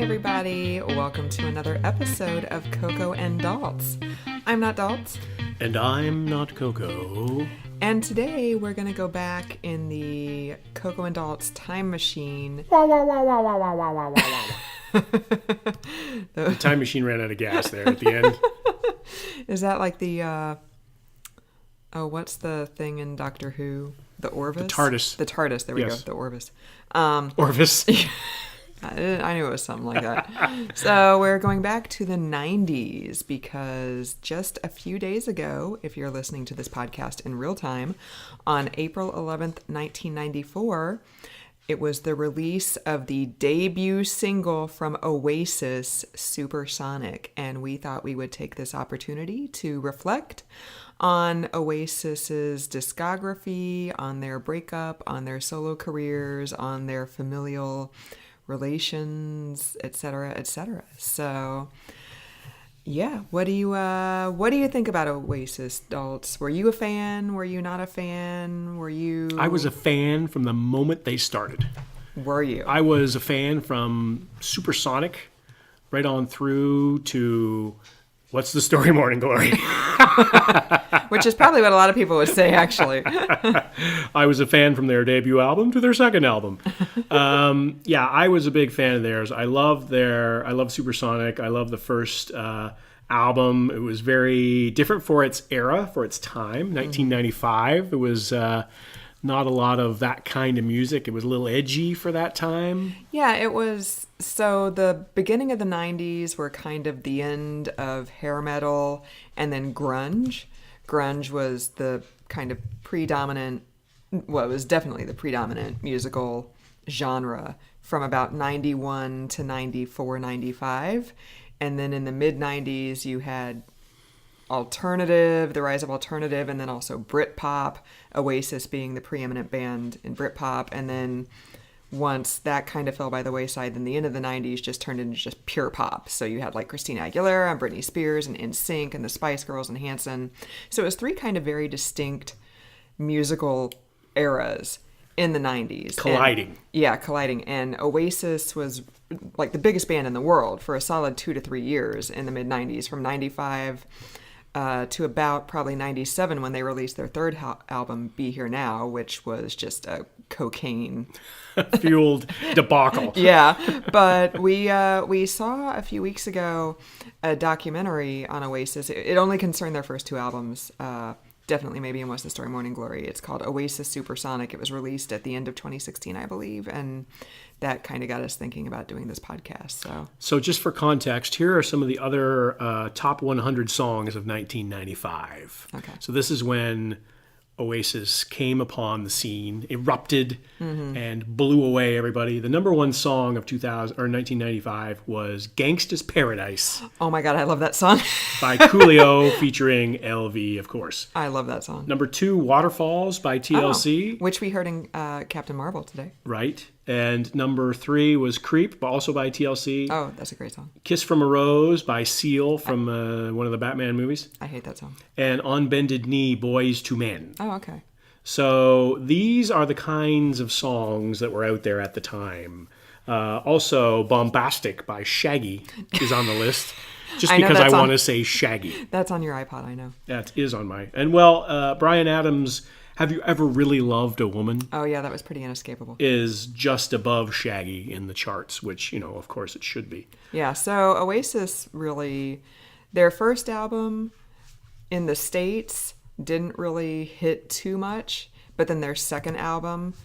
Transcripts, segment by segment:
everybody. Welcome to another episode of Coco and Daltz. I'm not Daltz. And I'm not Coco. And today we're going to go back in the Coco and Daltz time machine. The time machine ran out of gas there at the end. Is that like the, what's the thing in Doctor Who? The Orvis? The TARDIS. The TARDIS, there we Yes. go, the Orvis. Orvis. I knew it was something like that. So we're going back to the 90s because just a few days ago, if you're listening to this podcast in real time, on April 11th, 1994, it was the release of the debut single from Oasis, Supersonic. And we thought we would take this opportunity to reflect on Oasis's discography, on their breakup, on their solo careers, on their familial relations, etc., etc. So, yeah, what do you think about Oasis, Daltz? Were you a fan? Were you not a fan? Were you? I was a fan from the moment they started. Were you? I was a fan from Supersonic right on through to What's the Story, Morning Glory? Which is probably what a lot of people would say, actually. I was a fan from their debut album to their second album. Yeah, I was a big fan of theirs. I love Supersonic. I love the first album. It was very different for its era, for its time, 1995. It was not a lot of that kind of music. It was a little edgy for that time. Yeah, it was. So the beginning of the 90s were kind of the end of hair metal and then grunge. Grunge was the kind of predominant, well, it was definitely the predominant musical genre from about 91 to 94, 95. And then in the mid-90s, you had alternative, the rise of alternative, and then also Britpop, Oasis being the preeminent band in Britpop. And then once that kind of fell by the wayside, then the end of the 90s just turned into just pure pop. So you had like Christina Aguilera and Britney Spears and NSYNC and the Spice Girls and Hanson. So it was three kind of very distinct musical eras in the 90s. Colliding. Colliding. And Oasis was like the biggest band in the world for a solid 2 to 3 years in the mid-90s, from 95 to about probably 97 when they released their third album, Be Here Now, which was just a cocaine fueled debacle. Yeah, but we saw a few weeks ago a documentary on Oasis. It only concerned their first two albums, definitely maybe in What's the Story, Morning Glory. It's called Oasis Supersonic. It was released at the end of 2016, I believe, and that kind of got us thinking about doing this podcast. So just for context, here are some of the other top 100 songs of 1995. Okay. So this is when Oasis came upon the scene, erupted, and blew away everybody. The number one song of 1995 was "Gangsta's Paradise." Oh my God, I love that song. By Coolio featuring LV, of course. I love that song. Number 2, "Waterfalls" by TLC. Which we heard in Captain Marvel today. Right. And number 3 was "Creep," also by TLC. Oh, that's a great song. "Kiss from a Rose" by Seal from one of the Batman movies. I hate that song. And "On Bended Knee," Boys to Men. Oh, okay. So these are the kinds of songs that were out there at the time. Also, "Bombastic" by Shaggy is on the list. Just because I want to say Shaggy. That's on your iPod, I know. That is on my... And well, Bryan Adams' "Have You Ever Really Loved a Woman?" Oh yeah, that was pretty inescapable. Is just above Shaggy in the charts, which, of course it should be. Yeah, so Oasis really, their first album in the States didn't really hit too much, but then their second album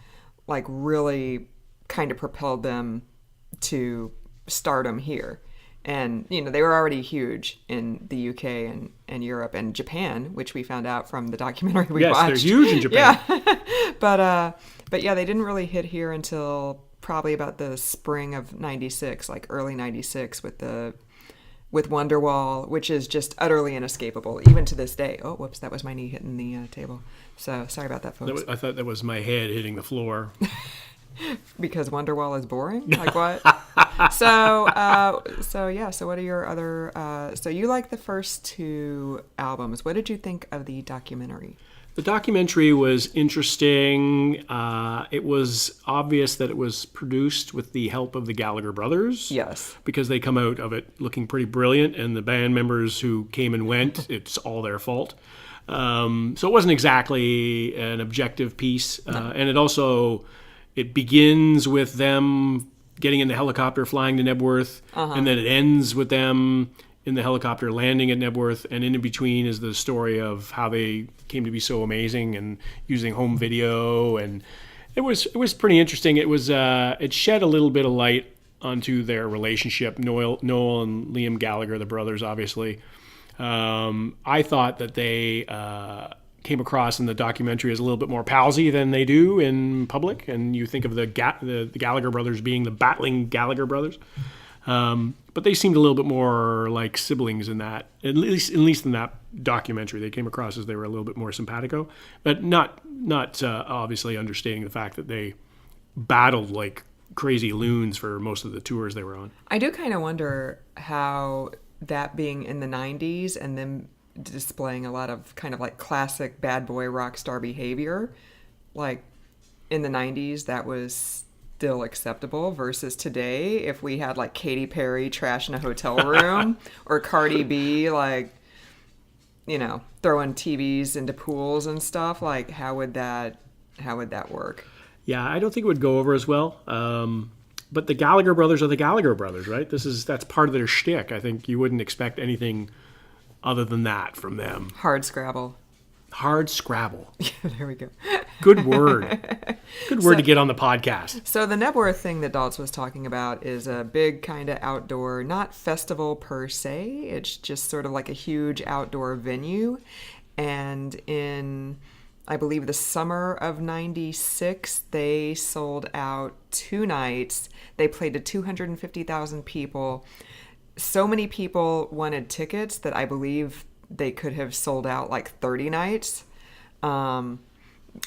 like really kind of propelled them to stardom here. And, they were already huge in the UK and Europe and Japan, which we found out from the documentary we watched. Yes, they're huge in Japan. Yeah. But yeah, they didn't really hit here until probably about the spring of 96, like early 96 with Wonderwall, which is just utterly inescapable, even to this day. Oh, whoops, that was my knee hitting the table. So sorry about that, folks. I thought that was my head hitting the floor. Because Wonderwall is boring? Like what? So what are your other... so you like the first two albums. What did you think of the documentary? The documentary was interesting. It was obvious that it was produced with the help of the Gallagher brothers. Yes. Because they come out of it looking pretty brilliant, and the band members who came and went, it's all their fault. So it wasn't exactly an objective piece. And it begins with them getting in the helicopter, flying to Nebworth, and then it ends with them in the helicopter landing at Nebworth, and in between is the story of how they came to be so amazing and using home video, and it was pretty interesting. It shed a little bit of light onto their relationship, Noel and Liam Gallagher, the brothers, obviously. I thought that they came across in the documentary as a little bit more palsy than they do in public, and you think of the Gallagher brothers being the battling Gallagher brothers. But they seemed a little bit more like siblings in that, at least in that documentary. They came across as they were a little bit more simpatico, but not obviously understanding the fact that they battled like crazy loons for most of the tours they were on. I do kind of wonder how that being in the 90s and them displaying a lot of kind of like classic bad boy rock star behavior, like in the 90s, that was still acceptable versus today if we had like Katy Perry trashing a hotel room or Cardi B like, you know, throwing TVs into pools and stuff. Like how would that work? Yeah, I don't think it would go over as well. But the Gallagher brothers are the Gallagher brothers, right? That's part of their shtick. I think you wouldn't expect anything other than that from them. Hard Scrabble. Hard Scrabble. Yeah, there we go. Good word. Good word to get on the podcast. So the Nebworth thing that Daltz was talking about is a big kind of outdoor, not festival per se. It's just sort of like a huge outdoor venue. And in, I believe, the summer of 96, they sold out 2 nights. They played to 250,000 people. So many people wanted tickets that I believe they could have sold out like 30 nights. I'm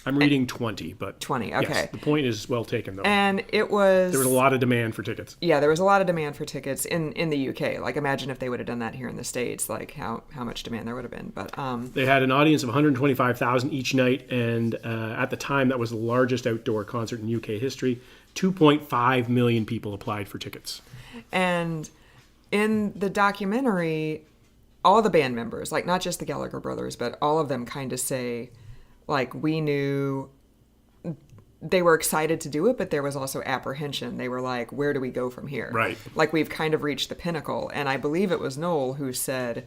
reading 20, but 20, okay. Yes, the point is well taken, though. And there was a lot of demand for tickets. Yeah, there was a lot of demand for tickets in the UK. Like, imagine if they would have done that here in the States, like how much demand there would have been. But they had an audience of 125,000 each night, and at the time, that was the largest outdoor concert in UK history. 2.5 million people applied for tickets. And in the documentary, all the band members, like not just the Gallagher brothers, but all of them kind of say, like, we knew they were excited to do it, but there was also apprehension. They were like, where do we go from here? Right. Like, we've kind of reached the pinnacle. And I believe it was Noel who said,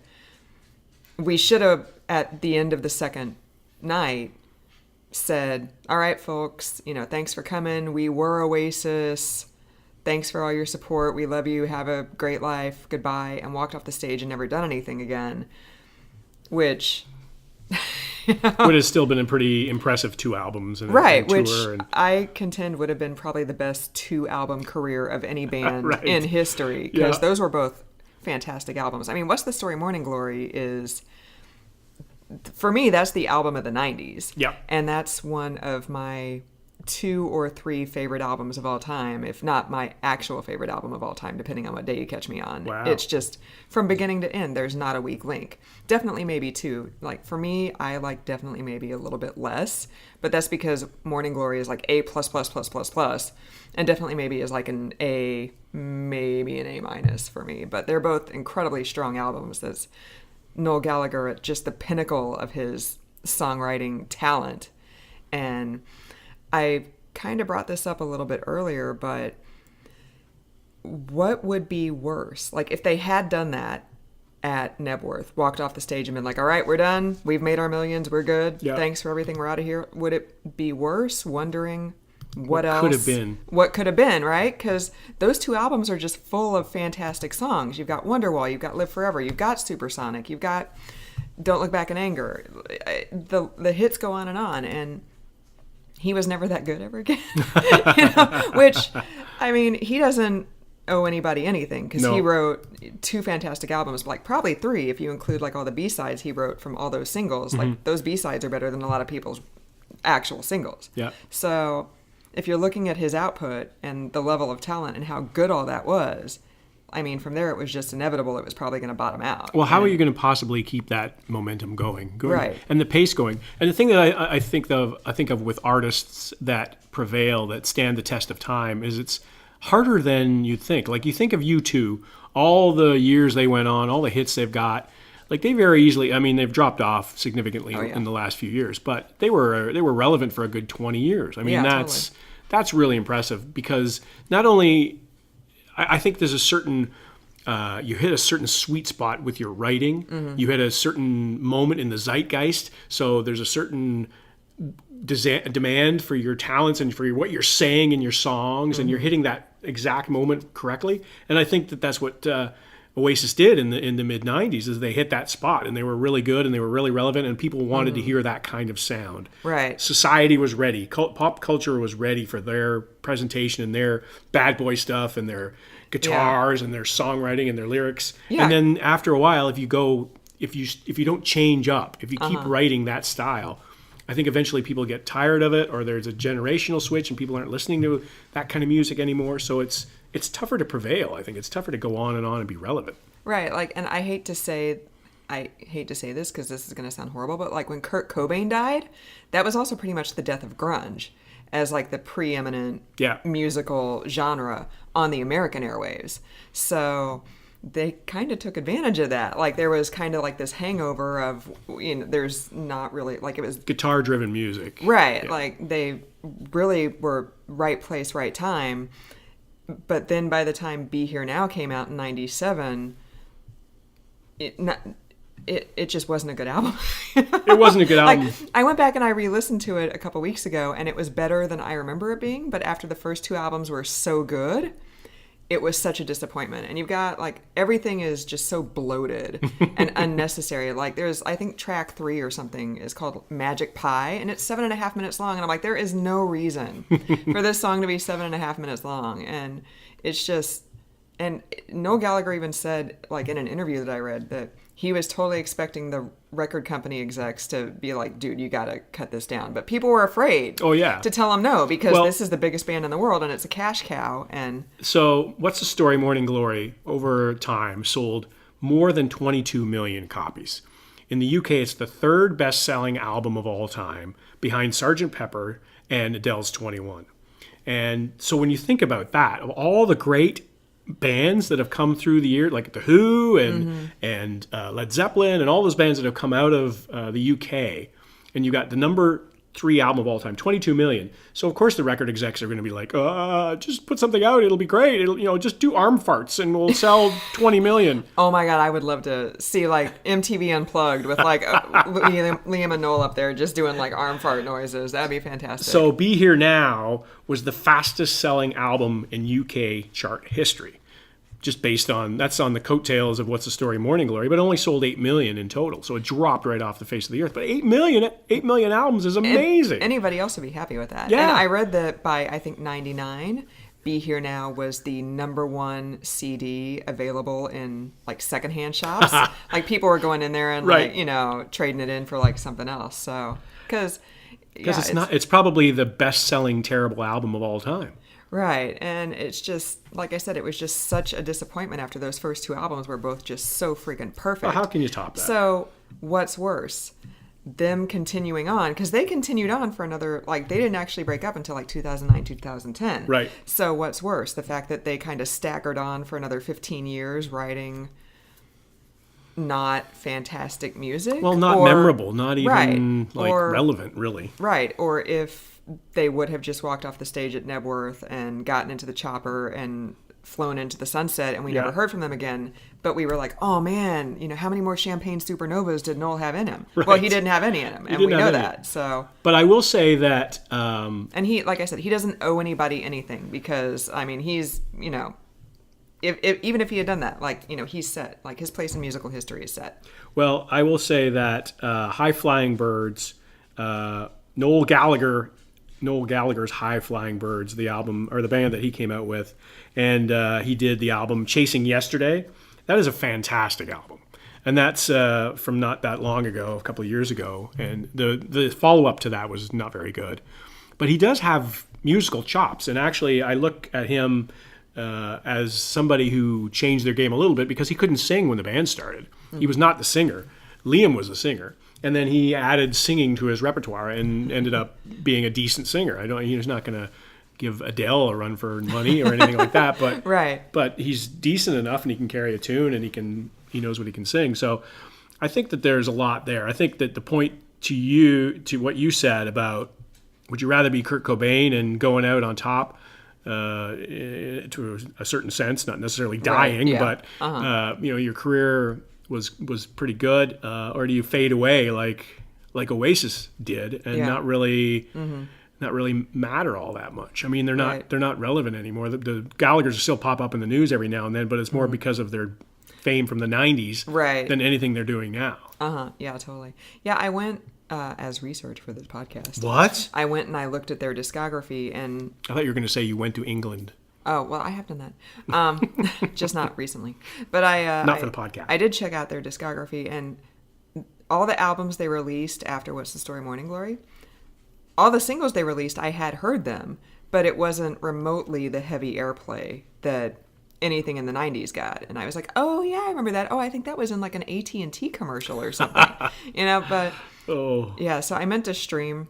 we should have, at the end of the second night, said, all right, folks, you know, thanks for coming. We were Oasis. Thanks for all your support. We love you. Have a great life. Goodbye. And walked off the stage and never done anything again. Which... would have still been a pretty impressive 2 albums and right, a tour, which and I contend would have been probably the best 2-album career of any band right. in history, because those were both fantastic albums. I mean, What's the Story, Morning Glory is, for me, that's the album of the 90s. Yeah. And that's one of my 2 or 3 favorite albums of all time, if not my actual favorite album of all time, depending on what day you catch me on. Wow. It's just, from beginning to end, there's not a weak link. Definitely Maybe 2. Like, for me, I like Definitely Maybe a little bit less, but that's because Morning Glory is like A+++++, and Definitely Maybe is like an A, maybe an A- for me. But they're both incredibly strong albums. That's Noel Gallagher at just the pinnacle of his songwriting talent. And I kind of brought this up a little bit earlier, but what would be worse? Like, if they had done that at Nebworth, walked off the stage and been like, all right, we're done. We've made our millions. We're good. Yeah. Thanks for everything. We're out of here. Would it be worse wondering what else could have been? What could have been, right? Because those 2 albums are just full of fantastic songs. You've got Wonderwall. You've got Live Forever. You've got Supersonic. You've got Don't Look Back in Anger. The hits go on. And he was never that good ever again. Which, I mean, he doesn't owe anybody anything, because he wrote 2 fantastic albums, like probably 3 if you include like all the B-sides he wrote from all those singles. Mm-hmm. Like, those B-sides are better than a lot of people's actual singles. Yeah. So if you're looking at his output and the level of talent and how good all that was, I mean, from there it was just inevitable it was probably going to bottom out. Well, how are you going to possibly keep that momentum going, Right. and the pace going? And the thing that I think of with artists that prevail, that stand the test of time, is it's harder than you'd think. Like you think of U2, all the years they went on, all the hits they've got. Like they very easily, I mean, they've dropped off significantly in the last few years, but they were relevant for a good 20 years. I mean, that's really impressive because not only I think there's a certain you hit a certain sweet spot with your writing. Mm-hmm. You hit a certain moment in the zeitgeist. So there's a certain demand for your talents and for what you're saying in your songs, and you're hitting that exact moment correctly. And I think that's what Oasis did in the mid '90s, is they hit that spot, and they were really good, and they were really relevant, and people wanted to hear that kind of sound. Right. Society was ready. Pop culture was ready for their presentation and their bad boy stuff and their guitars and their songwriting and their lyrics. Yeah. And then after a while, if you don't change up, if you keep writing that style, I think eventually people get tired of it, or there's a generational switch and people aren't listening to that kind of music anymore. So it's tougher to prevail. I think it's tougher to go on and be relevant. Right. Like, and I hate to say this because this is going to sound horrible, but like when Kurt Cobain died, that was also pretty much the death of grunge as like the preeminent musical genre on the American airwaves. So they kind of took advantage of that. Like there was kind of like this hangover of, there's not really, like it was guitar driven music. Right. Yeah. Like they really were right place, right time. But then by the time Be Here Now came out in 97, it just wasn't a good album. It wasn't a good album. Like, I went back and I re-listened to it a couple weeks ago, and it was better than I remember it being. But after the first two albums were so good, it was such a disappointment. And you've got, like, everything is just so bloated and unnecessary. Like, there's, I think track 3 or something is called Magic Pie, and it's 7.5 minutes long. And I'm like, there is no reason for this song to be 7.5 minutes long. And it's just, and Noel Gallagher even said, like, in an interview that I read, that he was totally expecting the record company execs to be like, dude, you got to cut this down. But people were afraid to tell him no, because this is the biggest band in the world and it's a cash cow. And so What's the Story, Morning Glory, over time sold more than 22 million copies. In the UK, it's the third best-selling album of all time, behind Sgt. Pepper and Adele's 21. And so when you think about that, of all the great bands that have come through the year, like The Who and Led Zeppelin and all those bands that have come out of the UK, and you got the number 3 album of all time, 22 million. So of course the record execs are going to be like, just put something out, it'll be great. It'll, just do arm farts and we'll sell 20 million. Oh my God, I would love to see like MTV Unplugged with like Liam and Noel up there just doing like arm fart noises. That'd be fantastic. So Be Here Now was the fastest selling album in UK chart history. Just based on, that's on the coattails of What's the Story, Morning Glory, but it only sold 8 million in total. So it dropped right off the face of the earth. But 8 million albums is amazing. And anybody else would be happy with that. Yeah. And I read that by, I think, 99, Be Here Now was the number 1 CD available in like secondhand shops. Like people were going in there and like, trading it in for like something else. So, because it's probably the best selling terrible album of all time. Right. And it's just, like I said, it was just such a disappointment after those first 2 albums were both just so freaking perfect. Well, how can you top that? So what's worse? Them continuing on, because they continued on for another, like they didn't actually break up until like 2009, 2010. Right. So what's worse? The fact that they kind of staggered on for another 15 years writing not fantastic music. Well, not memorable, not even relevant, really. Right. Or if they would have just walked off the stage at Nebworth and gotten into the chopper and flown into the sunset and we never heard from them again, but we were like, oh man, how many more Champagne Supernovas did Noel have in him? Right. Well, he didn't have any in him, and we know that. So, but I will say that and he, like I said, he doesn't owe anybody anything, because I mean, he's, if even if he had done that, like, he's set, like his place in musical history is set. Well, I will say that High Flying Birds, Noel Gallagher's High Flying Birds, the album, or the band that he came out with, and he did the album Chasing Yesterday. That is a fantastic album. And that's from not that long ago, a couple of years ago. And the follow-up to that was not very good. But he does have musical chops. And actually, I look at him as somebody who changed their game a little bit because he couldn't sing when the band started. He was not the singer. Liam was the singer. And then he added singing to his repertoire and ended up being a decent singer. He's not going to give Adele a run for money or anything like that, but Right. but he's decent enough and he can carry a tune and he knows what he can sing. So I think that there's a lot there. I think that the point to what you said about would you rather be Kurt Cobain and going out on top to a certain sense, not necessarily dying, yeah. but your career was pretty good, or do you fade away like Oasis did and Yeah. not really matter all that much? I mean, they're not relevant anymore. The Gallaghers still pop up in the news every now and then, but it's more because of their fame from the 90s Right. than anything they're doing now. Yeah, totally. Yeah, I went as research for this podcast. What? I went and I looked at their discography, and I thought you were going to say you went to England. oh well, I have done that, just not recently. But Not for the podcast. I did check out their discography, and all the albums they released after What's the Story, Morning Glory, all the singles they released, I had heard them, but it wasn't remotely the heavy airplay that anything in the 90s got. And I was like, oh yeah, I remember that. Oh, I think that was in like an AT&T commercial or something. But Oh, yeah, so I meant to stream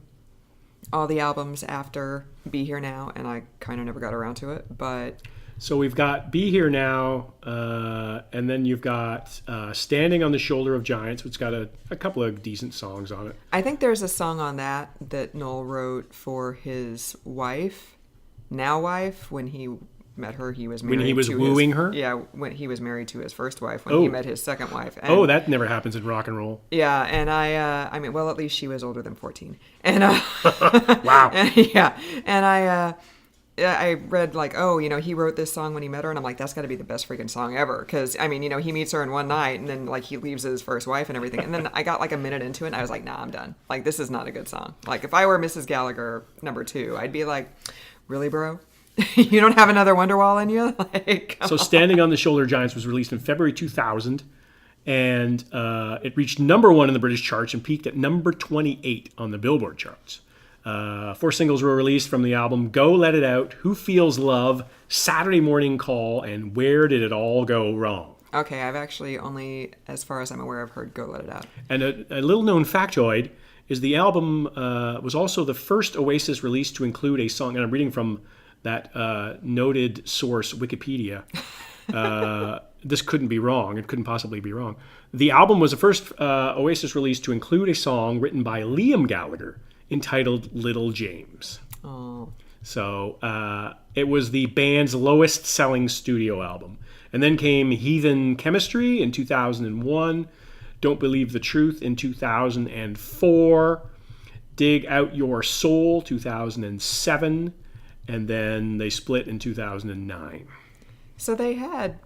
all the albums after Be Here Now, and I kind of never got around to it. But so we've got Be Here Now, and then you've got Standing on the Shoulder of Giants, which got a couple of decent songs on it. I think there's a song on that Noel wrote for his wife, when he met her. He was married When he was to wooing his, her? Yeah, when he was married to his first wife, when he met his second wife. And, Oh, that never happens in rock and roll. yeah, and I mean, well, at least she was older than 14. And Wow. and I read like, oh, he wrote this song when he met her, and I'm like, that's got to be the best freaking song ever, because I mean, he meets her in one night, and then like he leaves his first wife and everything, and then I got like a minute into it, and I was like, nah, I'm done. Like, this is not a good song. Like, if I were Mrs. Gallagher #2, I'd be like, really, bro? You don't have another Wonderwall in you? Like, So Standing on the Shoulder of Giants was released in February 2000, and it reached #1 in the British charts and peaked at number 28 on the Billboard charts. 4 singles were released from the album: Go Let It Out, Who Feels Love, Saturday Morning Call, and Where Did It All Go Wrong? okay, I've actually only, as far as I'm aware, I've heard Go Let It Out. And a little known factoid is the album was also the first Oasis release to include a song, and I'm reading from that noted source, Wikipedia. This couldn't be wrong. It couldn't possibly be wrong. The album was the first Oasis release to include a song written by Liam Gallagher entitled Little James. Oh. So it was the band's lowest selling studio album. And then came Heathen Chemistry in 2001, Don't Believe the Truth in 2004, Dig Out Your Soul 2007, and then they split in 2009. So they had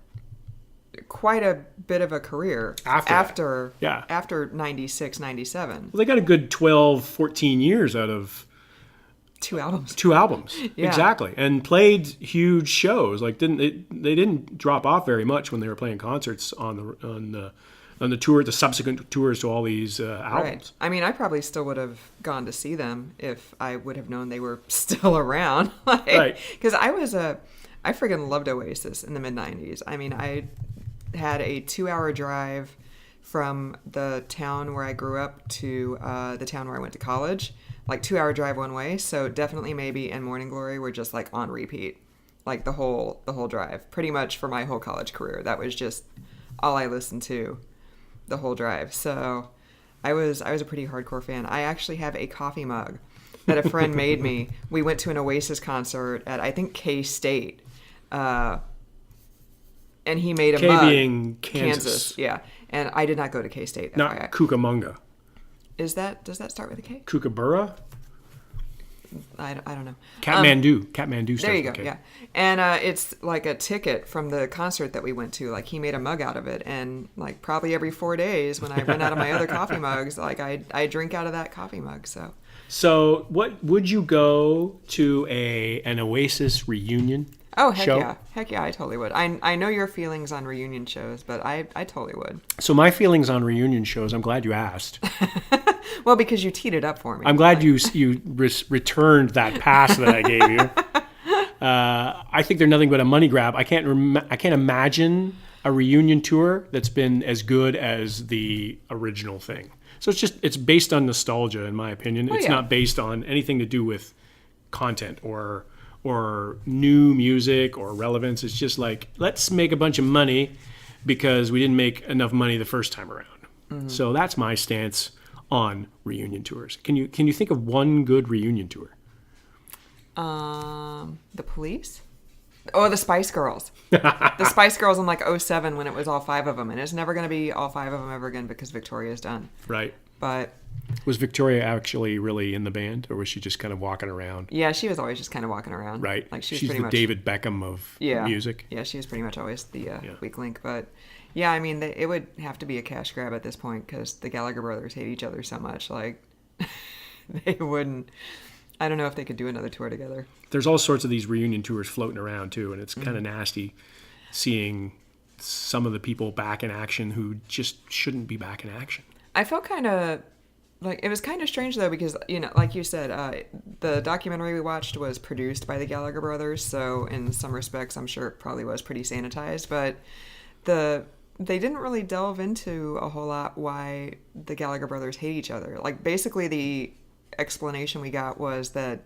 quite a bit of a career after Yeah. 96, 97. Well, they got a good 12, 14 years out of 2 albums. 2 albums. Yeah. Exactly. And played huge shows. Like they didn't drop off very much when they were playing concerts on the tour, the subsequent tours to all these albums. Right. I mean, I probably still would have gone to see them if I would have known they were still around. Right. Because I friggin' loved Oasis in the mid-90s. I mean, I had a 2-hour drive from the town where I grew up to the town where I went to college. Like 2-hour drive one way. So definitely Maybe and Morning Glory were just like on repeat. Like the whole drive. Pretty much for my whole college career. That was just all I listened to the whole drive. So I was a pretty hardcore fan. I actually have a coffee mug that a friend made me. We went to an Oasis concert at, I think, K-State. And he made a K mug. being Kansas. Yeah. And I did not go to K-State. Not FYI. Cucamonga. Does that start with a K? Kookaburra? I don't know. Kathmandu. Kathmandu starts There you with go, K. yeah. And it's like a ticket from the concert that we went to. Like, he made a mug out of it. And, like, probably every 4 days when I run out of my other coffee mugs, like, I drink out of that coffee mug, so. So, what would you go to an Oasis reunion? Oh, heck show? yeah. Heck yeah, I totally would. I know your feelings on reunion shows, but I totally would. So my feelings on reunion shows, I'm glad you asked. Well, because you teed it up for me. I'm glad you returned that pass that I gave you. I think they're nothing but a money grab. I can't imagine a reunion tour that's been as good as the original thing. So it's based on nostalgia, in my opinion. It's not based on anything to do with content or new music or relevance. It's just like, let's make a bunch of money because we didn't make enough money the first time around. Mm-hmm. So that's my stance on reunion tours. Can you think of one good reunion tour? The Police? Oh, the Spice Girls. The Spice Girls in like 2007 when it was all 5 of them. And it's never going to be all 5 of them ever again because Victoria's done. Right. But was Victoria actually really in the band, or was she just kind of walking around? Yeah, she was always just kind of walking around. Right. Like she's pretty pretty the much David Beckham of music. Yeah, she was pretty much always the weak link. But yeah, I mean, it would have to be a cash grab at this point because the Gallagher brothers hate each other so much. Like, they wouldn't. I don't know if they could do another tour together. There's all sorts of these reunion tours floating around too, and it's kind of nasty seeing some of the people back in action who just shouldn't be back in action. I felt kind of like it was kind of strange though because like you said, the documentary we watched was produced by the Gallagher brothers, so in some respects, I'm sure it probably was pretty sanitized, but they didn't really delve into a whole lot why the Gallagher brothers hate each other. Like basically the explanation we got was that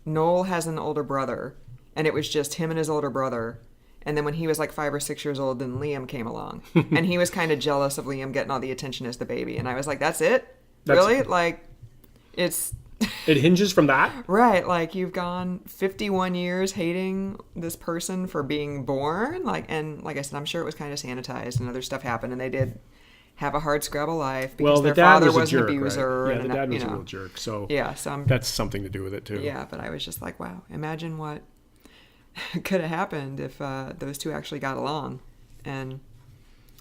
Noel has an older brother and it was just him and his older brother, and then when he was like 5 or 6 years old, then Liam came along and he was kind of jealous of Liam getting all the attention as the baby, and I was like, that's it? Really? Like it hinges from that? Right, like you've gone 51 years hating this person for being born, and like I said, I'm sure it was kind of sanitized and other stuff happened and they did have a hard scrabble life because their father was an abuser. Right? Yeah, and the dad was a real jerk. So that's something to do with it too. Yeah, but I was just like, wow, imagine what could have happened if those two actually got along and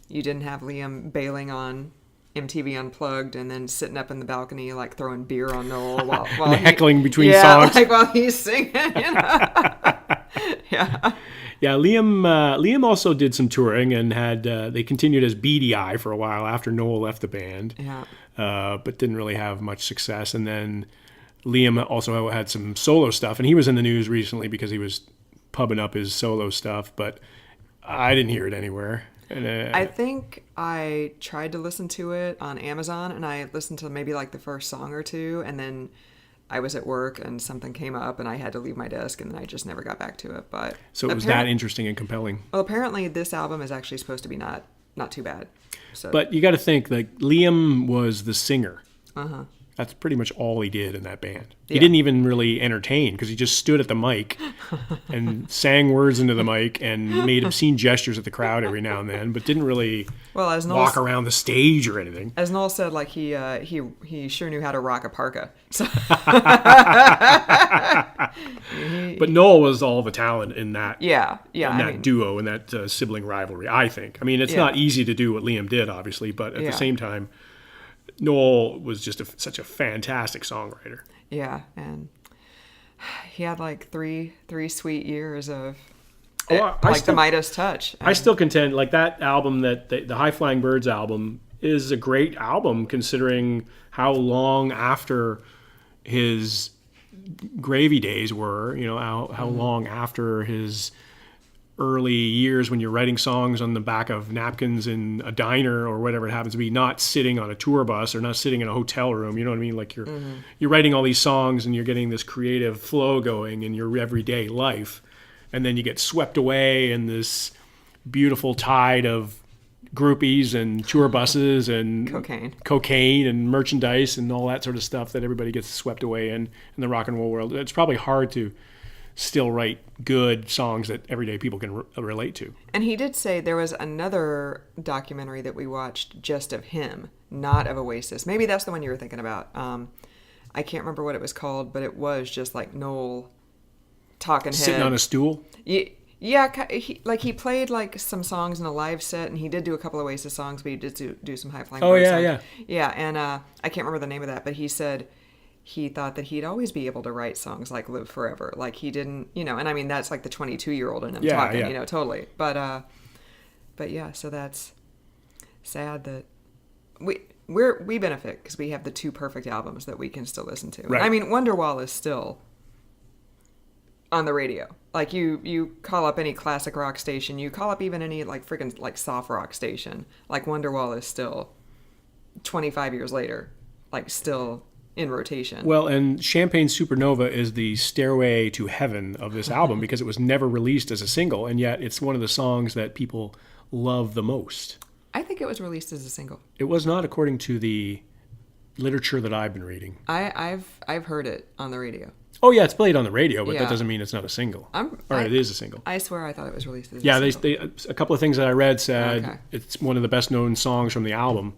you didn't have Liam bailing on MTV Unplugged and then sitting up in the balcony like throwing beer on Noel while heckling between songs. like while he's singing. Yeah. Yeah, Liam also did some touring and had they continued as Beady Eye for a while after Noel left the band. Yeah. But didn't really have much success. And then Liam also had some solo stuff, and he was in the news recently because he was pubbing up his solo stuff, but I didn't hear it anywhere. And, I think I tried to listen to it on Amazon, and I listened to maybe like the first song or two, and then I was at work and something came up and I had to leave my desk, and then I just never got back to it. But so it was that interesting and compelling. Well, apparently this album is actually supposed to be not too bad. So. But you got to think, like, Liam was the singer. Uh-huh. That's pretty much all he did in that band. He didn't even really entertain because he just stood at the mic and sang words into the mic and made obscene gestures at the crowd every now and then, but didn't really walk around the stage or anything. As Noel said, like he sure knew how to rock a parka. So. But Noel was all the talent in that. That duo and that sibling rivalry. I think. I mean, it's not easy to do what Liam did, obviously, but at the same time, Noel was just such a fantastic songwriter. Yeah, and he had like three sweet years of the Midas touch. I still contend like that album, that the High Flying Birds album, is a great album considering how long after his gravy days were. You know how long after his early years when you're writing songs on the back of napkins in a diner or whatever it happens to be, not sitting on a tour bus or not sitting in a hotel room. You know what I mean? Like you're writing all these songs and you're getting this creative flow going in your everyday life, and then you get swept away in this beautiful tide of groupies and tour buses and cocaine and merchandise and all that sort of stuff that everybody gets swept away in the rock and roll world. It's probably hard to still write good songs that everyday people can relate to. And he did say there was another documentary that we watched just of him, not of Oasis. Maybe that's the one you were thinking about. I can't remember what it was called, but it was just like Noel talking head. Sitting on a stool? Yeah, he played like some songs in a live set, and he did do a couple of Oasis songs, but he did do some High Flying Birds songs. Yeah, and I can't remember the name of that, but he said he thought that he'd always be able to write songs like Live Forever. Like he didn't, and I mean, that's like the 22-year-old in him talking, totally. But yeah, so that's sad that we benefit because we have the 2 perfect albums that we can still listen to. Right. I mean, Wonderwall is still on the radio. Like you call up any classic rock station, you call up even any like freaking like soft rock station, like Wonderwall is still 25 years later, like still in rotation. Well, and Champagne Supernova is the stairway to heaven of this album because it was never released as a single, and yet it's one of the songs that people love the most. I think it was released as a single. It was not, according to the literature that I've been reading. I've heard it on the radio. Oh yeah, it's played on the radio, but Yeah. that doesn't mean it's not a single. It is a single. I swear I thought it was released as a Yeah, single. a couple of things that I read said Okay. it's one of the best known songs from the album.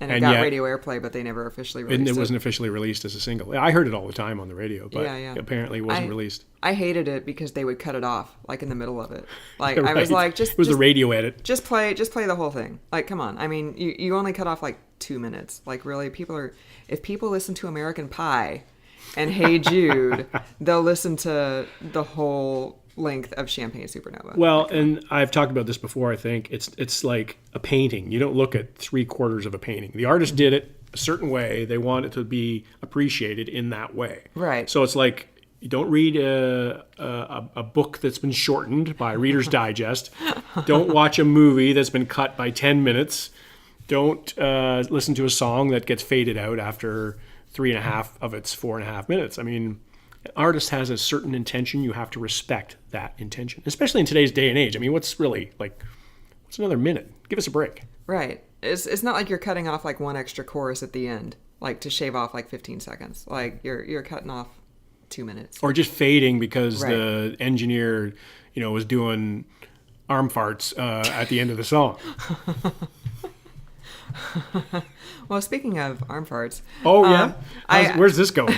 And it and got yet- radio airplay, but they never officially released And it. it wasn't officially released as a single. I heard it all the time on the radio, but Yeah. apparently it wasn't released. I hated it because they would cut it off, like in the middle of it. Like I Right. was like, it was a radio edit. just play the whole thing. Like, come on. I mean, you only cut off like 2 minutes. Like, really, if people listen to American Pie and Hey Jude, they'll listen to the whole length of Champagne Supernova. Well, and I've talked about this before. I think it's like a painting. You don't look at 3/4 of a painting. The artist did it a certain way. They want it to be appreciated in that way. Right. So it's like you don't read a book that's been shortened by Reader's Digest. Don't watch a movie that's been cut by 10 minutes. Don't listen to a song that gets faded out after 3.5 of its 4.5 minutes. I mean, an artist has a certain intention. You have to respect that intention, especially in today's day and age. I mean, what's another minute? Give us a break. Right. It's not like you're cutting off like one extra chorus at the end, like to shave off like 15 seconds. Like you're cutting off 2 minutes. Or just fading because Right. the engineer, was doing arm farts at the end of the song. Well, speaking of arm farts. Oh yeah, where's this going?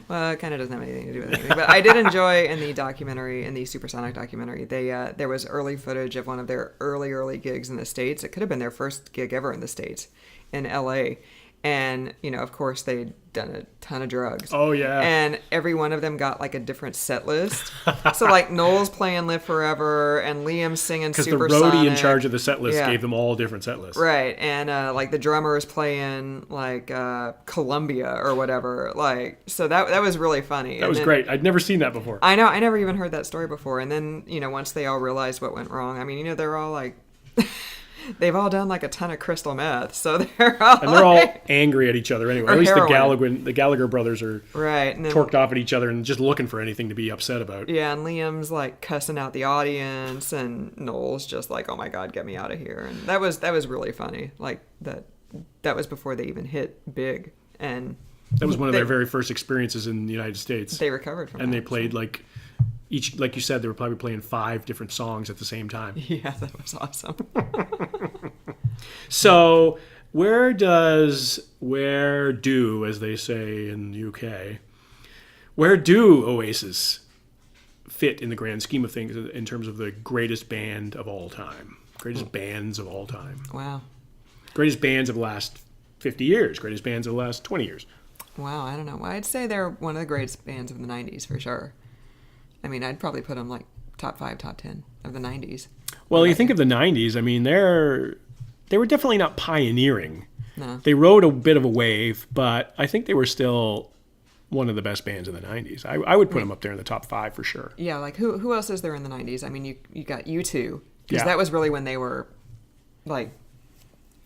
Well, it kind of doesn't have anything to do with anything. But I did enjoy in the Supersonic documentary, there was early footage of one of their early gigs in the States. It could have been their first gig ever in the States, in LA. And, of course, they'd done a ton of drugs. Oh, yeah. And every one of them got, like, a different set list. So, like, Noel's playing Live Forever, and Liam's singing Because the Supersonic. roadie in charge of the set list Yeah. gave them all different set lists. Right, and like the drummer is playing like Columbia or whatever. Like, so that was really funny. That was great. I'd never seen that before. I know, I never even heard that story before. And then once they all realized what went wrong, I mean, they're all like, they've all done like a ton of crystal meth, so they're all all angry at each other anyway. At least heroin. the Gallagher brothers are right, and then, torqued off at each other and just looking for anything to be upset about. yeah, and Liam's like cussing out the audience, and Noel's just like, "Oh my God, get me out of here!" And that was really funny. Like that was before they even hit big, and That was one of their very first experiences in the United States. they recovered from and that. they played like you said, they were probably playing 5 different songs at the same time. Yeah, that was awesome. So where do, as they say in the UK, where do Oasis fit in the grand scheme of things in terms of the greatest band of all time? Greatest bands of all time. Wow. Greatest bands of the last 50 years. Greatest bands of the last 20 years. Wow, I don't know. Well, I'd say they're one of the greatest bands of the 90s for sure. I mean, I'd probably put them like top 5, top 10 of the 90s. Well, you think of the 90s, I mean, they were definitely not pioneering. No. They rode a bit of a wave, but I think they were still one of the best bands of the 90s. I would put them up there in the top 5 for sure. Yeah, like who else is there in the 90s? I mean, you got U2, because Yeah. that was really when they were, like,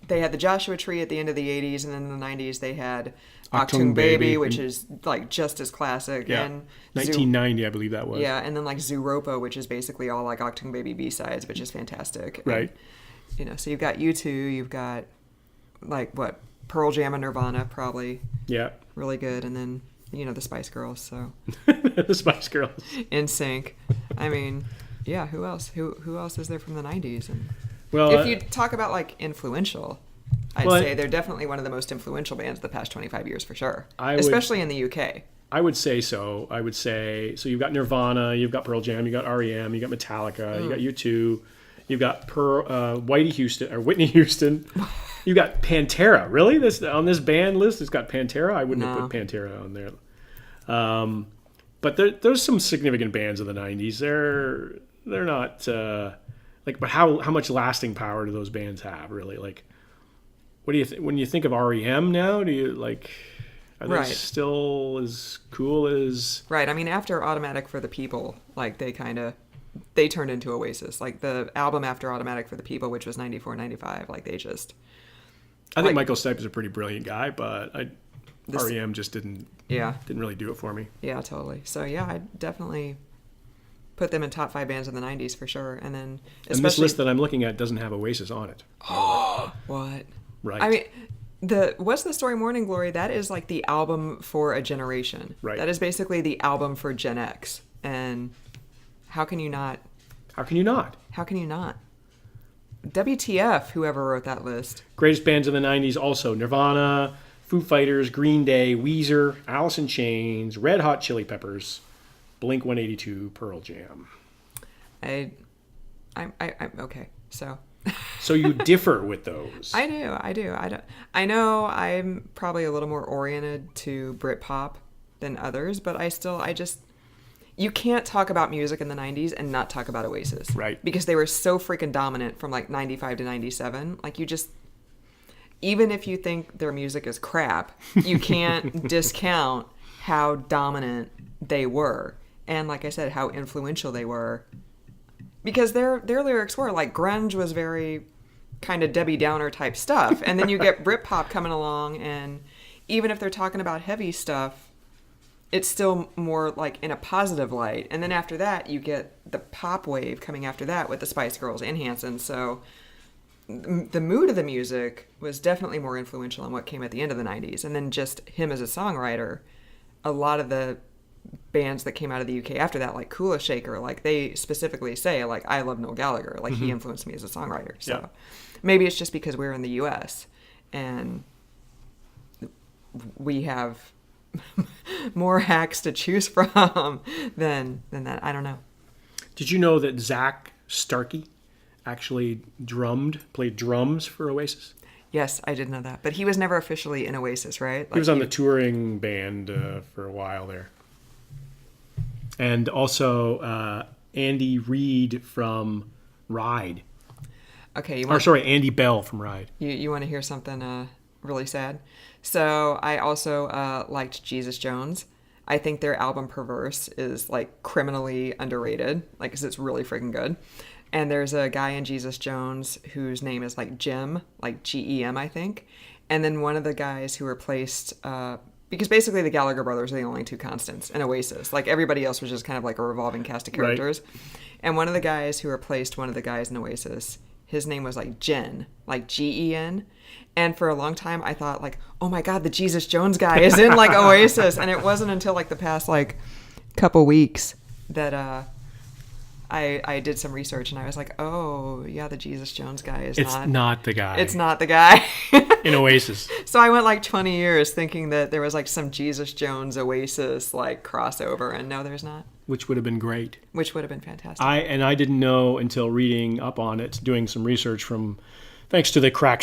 they had the Joshua Tree at the end of the 80s, and then in the 90s they had Achtung Baby, which is like just as classic. Yeah, And 1990, I believe that was. Yeah, and then like Zooropa, which is basically all like Achtung Baby B-sides, which is fantastic. Right. And, so you've got U2, you've got like what, Pearl Jam and Nirvana, probably Yeah. really good, and then the Spice Girls, so The Spice Girls. NSYNC. I mean, yeah, who else? Who else is there from the 90s? And Well, if you talk about like influential, I'd say they're definitely one of the most influential bands of the past 25 years for sure. Especially in the UK. I would say so. I would say so. You've got Nirvana, you've got Pearl Jam, you got REM, you got Metallica, you got U2, you've got Whitney Houston, you got Pantera. Really, on this band list, it's got Pantera. I wouldn't have put Pantera on there. But there's some significant bands of the '90s. They're not but how much lasting power do those bands have? Really, like, what do you when you think of REM now? Do you like? Are they still as cool as... Right. I mean, after Automatic for the People, like they turned into Oasis. Like the album after Automatic for the People, which was 94, 95, like they just... I think Michael Stipe is a pretty brilliant guy, but REM just didn't really do it for me. Yeah, totally. So yeah, I definitely put them in top 5 bands in the 90s for sure. And then especially... And this list that I'm looking at doesn't have Oasis on it. What? Right. I mean, What's the Story Morning Glory? That is like the album for a generation. Right. That is basically the album for Gen X. And how can you not? How can you not? How can you not? WTF, whoever wrote that list. Greatest bands of the 90s also Nirvana, Foo Fighters, Green Day, Weezer, Alice in Chains, Red Hot Chili Peppers, Blink-182, Pearl Jam. I'm okay. So you differ with those. I do. I know I'm probably a little more oriented to Britpop than others, but you can't talk about music in the 90s and not talk about Oasis. Right. Because they were so freaking dominant from like 95 to 97. Like even if you think their music is crap, you can't discount how dominant they were. And like I said, how influential they were. Because their lyrics were like grunge was very kind of Debbie Downer type stuff. And then you get Britpop coming along, and even if they're talking about heavy stuff, it's still more like in a positive light. And then after that, you get the pop wave coming after that with the Spice Girls and Hanson. So the mood of the music was definitely more influential on what came at the end of the 90s. And then just him as a songwriter, a lot of the bands that came out of the UK after that, like Kula Shaker, like they specifically say, like, I love Noel Gallagher. Like, he influenced me as a songwriter. So maybe it's just because we're in the US and we have more hacks to choose from than that. I don't know. Did you know that Zach Starkey actually played drums for Oasis? Yes, I did know that. But he was never officially in Oasis, right? Like he was on the touring band for a while there. And also Andy Reid from Ride. Okay. Andy Bell from Ride. You want to hear something really sad? So I also liked Jesus Jones. I think their album Perverse is like criminally underrated, like, because it's really freaking good. And there's a guy in Jesus Jones whose name is like Jim, like Gem, I think. And then one of the guys who replaced, because basically the Gallagher brothers are the only two constants in Oasis. Like everybody else was just kind of like a revolving cast of characters. Right. And one of the guys who replaced one of the guys in Oasis, his name was like Jen, like Gen. And for a long time, I thought like, oh my God, the Jesus Jones guy is in like Oasis. And it wasn't until like the past like couple weeks that I did some research and I was like, oh yeah, the Jesus Jones guy is not the guy. It's not the guy. In Oasis. So I went like 20 years thinking that there was like some Jesus Jones Oasis like crossover, and no, there's not. Which would have been great. Which would have been fantastic. I didn't know until reading up on it, doing some research thanks to the crack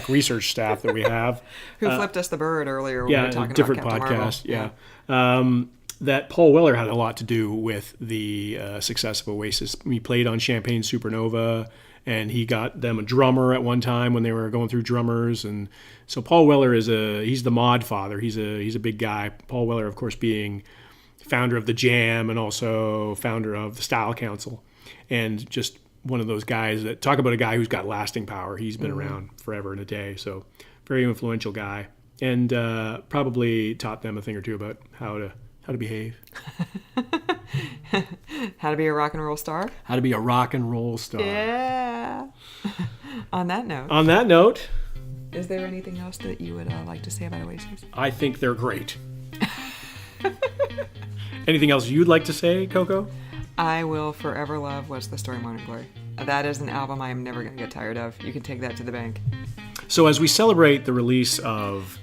research staff that we have. Who flipped us the bird earlier when we were talking different about Captain podcast. Marvel. That Paul Weller had a lot to do with the success of Oasis. He played on Champagne Supernova, and he got them a drummer at one time when they were going through drummers. And so Paul Weller he's the mod father. He's a big guy. Paul Weller, of course, being founder of the Jam and also founder of the Style Council, and just one of those guys that talk about a guy who's got lasting power. He's been around forever and a day, so very influential guy, and probably taught them a thing or two about how to behave. How to be a rock and roll star? How to be a rock and roll star. Yeah. On that note. Is there anything else that you would like to say about Oasis? I think they're great. Anything else you'd like to say, Coco? I will forever love What's the Story Morning Glory. That is an album I am never going to get tired of. You can take that to the bank. So as we celebrate the release of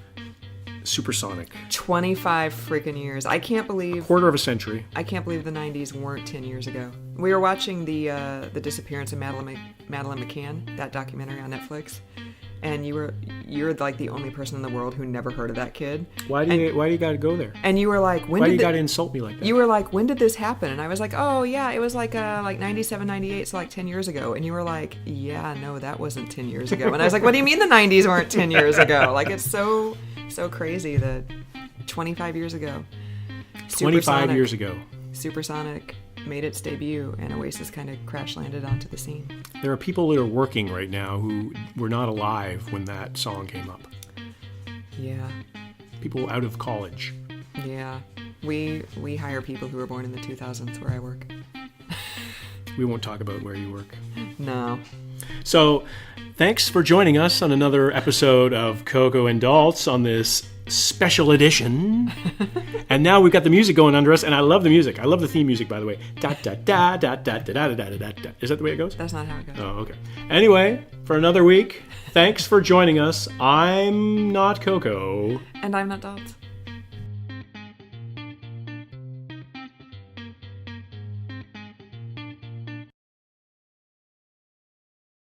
Supersonic. 25 freaking years. I can't believe... A quarter of a century. I can't believe the 90s weren't 10 years ago. We were watching the disappearance of Madeleine McCann, that documentary on Netflix, and you're like the only person in the world who never heard of that kid. Why do you got to go there? And you were like, why do you got to insult me like that? You were like, when did this happen? And I was like, oh yeah, it was like 97, 98, so like 10 years ago. And you were like, yeah, no, that wasn't 10 years ago. And I was like, what do you mean the 90s weren't 10 years ago? Like, it's so So crazy that 25 years ago, 25 years ago. Supersonic made its debut, and Oasis kind of crash landed onto the scene. There are people that are working right now who were not alive when that song came up. Yeah. People out of college. Yeah. We hire people who were born in the 2000s where I work. We won't talk about where you work. No. So, thanks for joining us on another episode of Coco and Daltz on this special edition. And now we've got the music going under us, and I love the music. I love the theme music, by the way. Da da da da da da da da da da. Is that the way it goes? That's not how it goes. Oh, okay. Anyway, for another week, thanks for joining us. I'm not Coco. And I'm not Daltz.